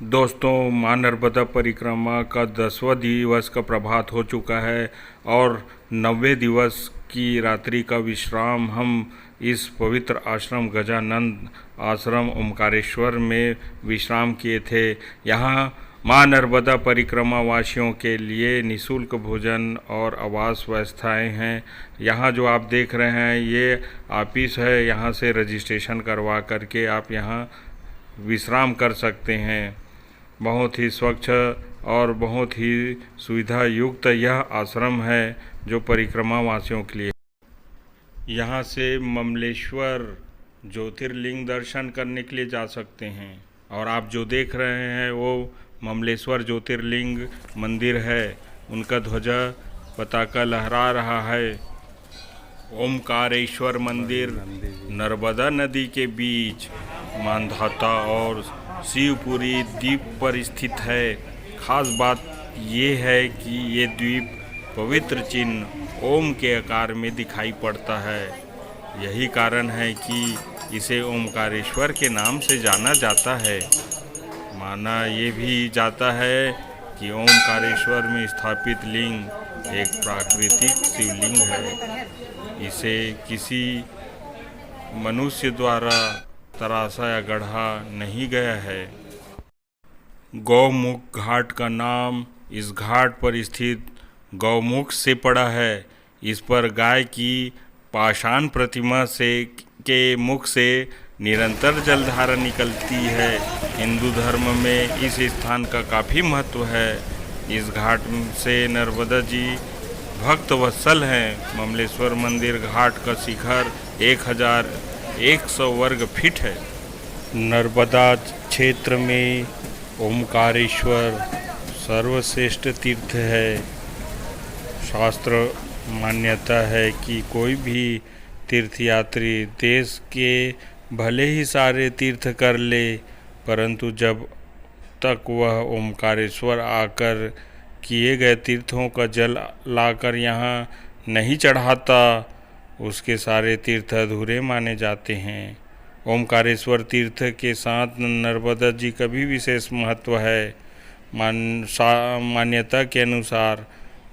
दोस्तों, माँ नर्मदा परिक्रमा का 10वां दिवस का प्रभात हो चुका है और 90वें दिवस की रात्रि का विश्राम हम इस पवित्र आश्रम गजानंद आश्रम ओमकारेश्वर में विश्राम किए थे। यहाँ माँ नर्मदा परिक्रमा वासियों के लिए निःशुल्क भोजन और आवास व्यवस्थाएं हैं। यहाँ जो आप देख रहे हैं ये ऑफिस है, यहाँ से रजिस्ट्रेशन करवा करके आप यहाँ विश्राम कर सकते हैं। बहुत ही स्वच्छ और बहुत ही सुविधा युक्त यह आश्रम है जो परिक्रमा वासियों के लिए। यहाँ से ममलेश्वर ज्योतिर्लिंग दर्शन करने के लिए जा सकते हैं और आप जो देख रहे हैं वो ममलेश्वर ज्योतिर्लिंग मंदिर है। उनका ध्वजा पताका लहरा रहा है। ओमकारेश्वर मंदिर नर्मदा नदी के बीच मांधाता और शिवपुरी द्वीप पर स्थित है। खास बात ये है कि ये द्वीप पवित्र चिन्ह ओम के आकार में दिखाई पड़ता है। यही कारण है कि इसे ओमकारेश्वर के नाम से जाना जाता है। माना ये भी जाता है कि ओमकारेश्वर में स्थापित लिंग एक प्राकृतिक शिवलिंग है। इसे किसी मनुष्य द्वारा तराशा या गढ़ा नहीं गया है। गौमुख घाट का नाम इस घाट पर स्थित गौमुख से पड़ा है। इस पर गाय की पाषाण प्रतिमा से के मुख से निरंतर जलधारा निकलती है। हिंदू धर्म में इस स्थान का काफ़ी महत्व है। इस घाट से नर्मदा जी भक्त वत्सल हैं। ममलेश्वर मंदिर घाट का शिखर 1100 वर्ग फीट है। नर्मदा क्षेत्र में ओमकारेश्वर सर्वश्रेष्ठ तीर्थ है। शास्त्र मान्यता है कि कोई भी तीर्थयात्री देश के भले ही सारे तीर्थ कर ले, परंतु जब तक वह ओमकारेश्वर आकर किए गए तीर्थों का जल लाकर यहाँ नहीं चढ़ाता, उसके सारे तीर्थ अधूरे माने जाते हैं। ओमकारेश्वर तीर्थ के साथ नर्मदा जी का भी विशेष महत्व है। मान्यता के अनुसार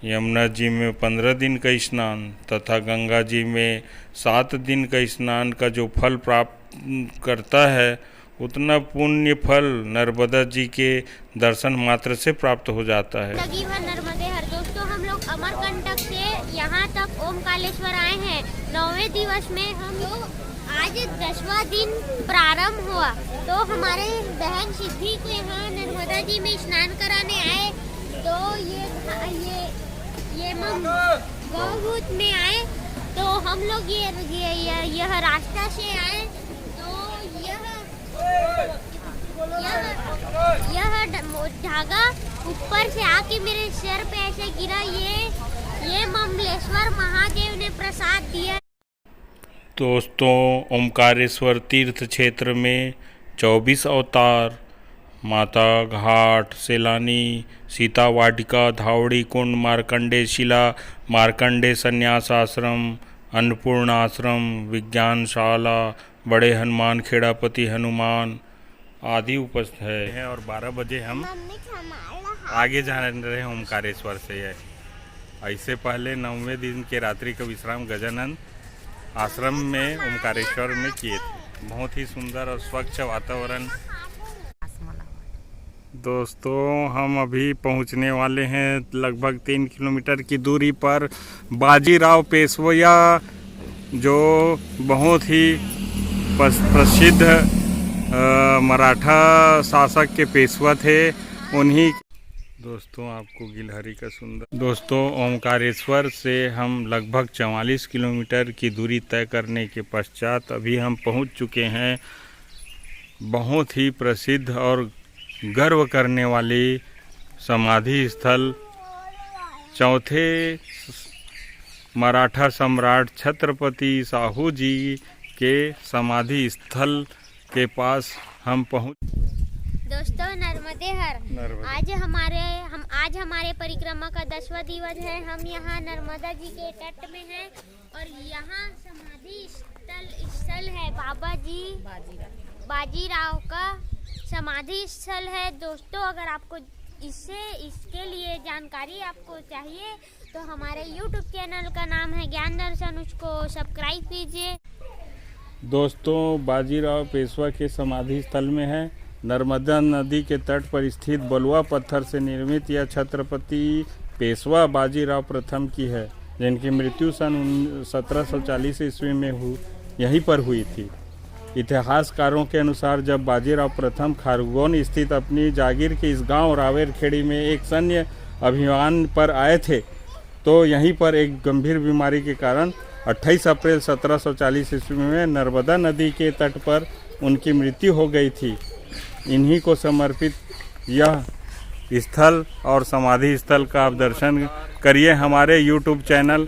यमुना जी में 15 दिन का स्नान तथा गंगा जी में 7 दिन का स्नान का जो फल प्राप्त करता है, उतना पुण्य फल नर्मदा जी के दर्शन मात्र से प्राप्त हो जाता है। नर्मदे हर दोस्तों, हम लोग अमरकंटक से यहाँ तक ओमकारेश्वर आए हैं। 9वें दिवस में हम लोग आज 10वां दिन प्रारंभ हुआ, तो हमारे बहन सिद्धि को यहाँ नर्मदा जी में स्नान कराने आए। तो ये गौभूत में आए, तो हम लोग यह रास्ता से आए। तो यह धागा ऊपर से आके मेरे सिर पे ऐसे गिरा। ये ममलेश्वर महादेव ने प्रसाद दिया। दोस्तों, ओमकारेश्वर तीर्थ क्षेत्र में 24 अवतार, माता घाट, सैलानी, सीता वाटिका, धावड़ी कुंड, मार्कंडे शिला, मार्कंडे संन्यास आश्रम, अन्नपूर्ण आश्रम, विज्ञानशाला, बड़े हनुमान, खेड़ापति हनुमान आदि उपस्थित है। और 12 बजे हम आगे जा रहे हैं ओमकारेश्वर से। ऐसे पहले 9वें दिन के रात्रि का विश्राम गजानंद आश्रम में ओमकारेश्वर में किए थे। बहुत ही सुंदर और स्वच्छ वातावरण। दोस्तों, हम अभी पहुंचने वाले हैं लगभग 3 किलोमीटर की दूरी पर बाजीराव पेशवा, जो बहुत ही प्रसिद्ध मराठा शासक के पेशवा थे। उन्हीं दोस्तों आपको गिलहरी का सुंदर। दोस्तों, ओमकारेश्वर से हम लगभग 44 किलोमीटर की दूरी तय करने के पश्चात अभी हम पहुंच चुके हैं बहुत ही प्रसिद्ध और गर्व करने वाली समाधि स्थल, चौथे मराठा सम्राट छत्रपति साहू जी के समाधि स्थल के पास हम पहुंच। दोस्तों, नर्मदे हर आज हमारे परिक्रमा का 10वां दिवस है। हम यहाँ नर्मदा जी के तट में हैं और यहाँ समाधि स्थल है बाबा जी बाजीराव का। समाधि स्थल है। दोस्तों अगर आपको इसके लिए जानकारी आपको चाहिए तो हमारे YouTube चैनल का नाम है ज्ञान दर्शन, उसको सब्सक्राइब कीजिए। दोस्तों बाजीराव पेशवा के समाधि स्थल में है। नर्मदा नदी के तट पर स्थित बलुआ पत्थर से निर्मित यह छत्रपति पेशवा बाजीराव प्रथम की है, जिनकी मृत्यु सन 1740 ईस्वी में यहीं पर हुई थी। इतिहासकारों के अनुसार जब बाजीराव प्रथम खारगोन स्थित अपनी जागीर के इस गांव रावेरखेड़ी में एक सैन्य अभियान पर आए थे, तो यहीं पर एक गंभीर बीमारी के कारण 28 अप्रैल 1740 ईस्वी में नर्मदा नदी के तट पर उनकी मृत्यु हो गई थी। इन्हीं को समर्पित यह स्थल और समाधि स्थल का आप दर्शन करिए हमारे YouTube चैनल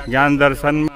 ज्ञान दर्शन में।